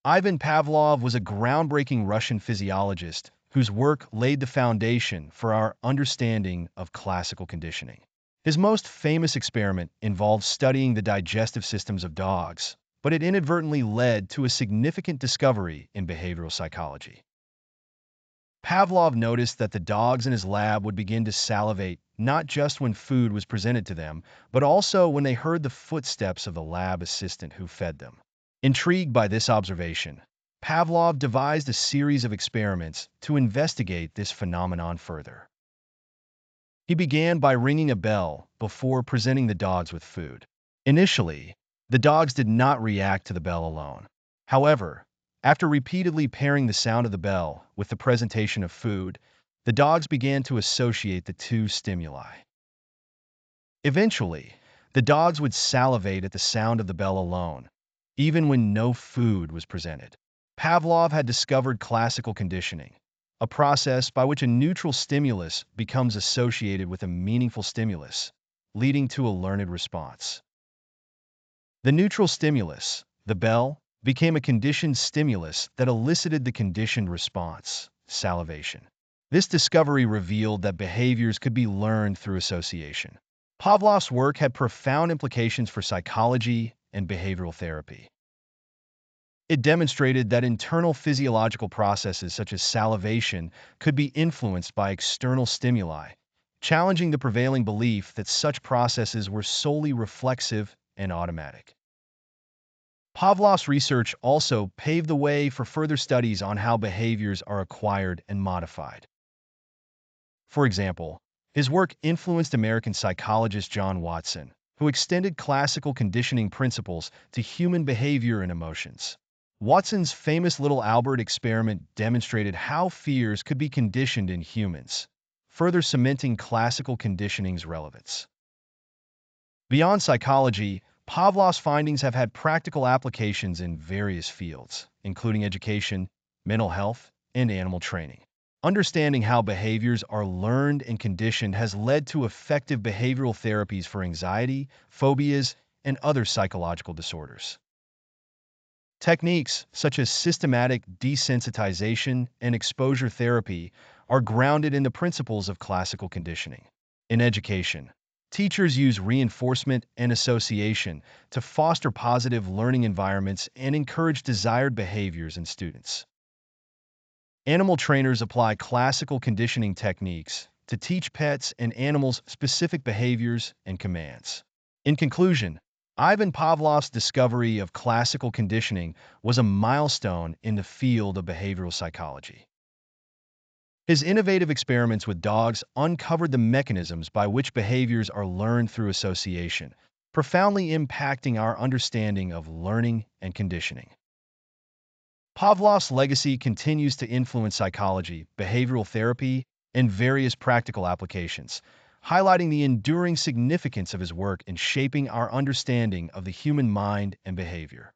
Ivan Pavlov was a groundbreaking Russian physiologist whose work laid the foundation for our understanding of classical conditioning. His most famous experiment involved studying the digestive systems of dogs, but it inadvertently led to a significant discovery in behavioral psychology. Pavlov noticed that the dogs in his lab would begin to salivate not just when food was presented to them, but also when they heard the footsteps of the lab assistant who fed them. Intrigued by this observation, Pavlov devised a series of experiments to investigate this phenomenon further. He began by ringing a bell before presenting the dogs with food. Initially, the dogs did not react to the bell alone. However, after repeatedly pairing the sound of the bell with the presentation of food, the dogs began to associate the two stimuli. Eventually, the dogs would salivate at the sound of the bell alone, even when no food was presented. Pavlov had discovered classical conditioning, a process by which a neutral stimulus becomes associated with a meaningful stimulus, leading to a learned response. The neutral stimulus, the bell, became a conditioned stimulus that elicited the conditioned response, salivation. This discovery revealed that behaviors could be learned through association. Pavlov's work had profound implications for psychology and behavioral therapy. It demonstrated that internal physiological processes such as salivation could be influenced by external stimuli, challenging the prevailing belief that such processes were solely reflexive and automatic. Pavlov's research also paved the way for further studies on how behaviors are acquired and modified. For example, his work influenced American psychologist John Watson, who extended classical conditioning principles to human behavior and emotions. Watson's famous Little Albert experiment demonstrated how fears could be conditioned in humans, further cementing classical conditioning's relevance. Beyond psychology, Pavlov's findings have had practical applications in various fields, including education, mental health, and animal training. Understanding how behaviors are learned and conditioned has led to effective behavioral therapies for anxiety, phobias, and other psychological disorders. Techniques such as systematic desensitization and exposure therapy are grounded in the principles of classical conditioning. In education, teachers use reinforcement and association to foster positive learning environments and encourage desired behaviors in students. Animal trainers apply classical conditioning techniques to teach pets and animals specific behaviors and commands. In conclusion, Ivan Pavlov's discovery of classical conditioning was a milestone in the field of behavioral psychology. His innovative experiments with dogs uncovered the mechanisms by which behaviors are learned through association, profoundly impacting our understanding of learning and conditioning. Pavlov's legacy continues to influence psychology, behavioral therapy, and various practical applications, highlighting the enduring significance of his work in shaping our understanding of the human mind and behavior.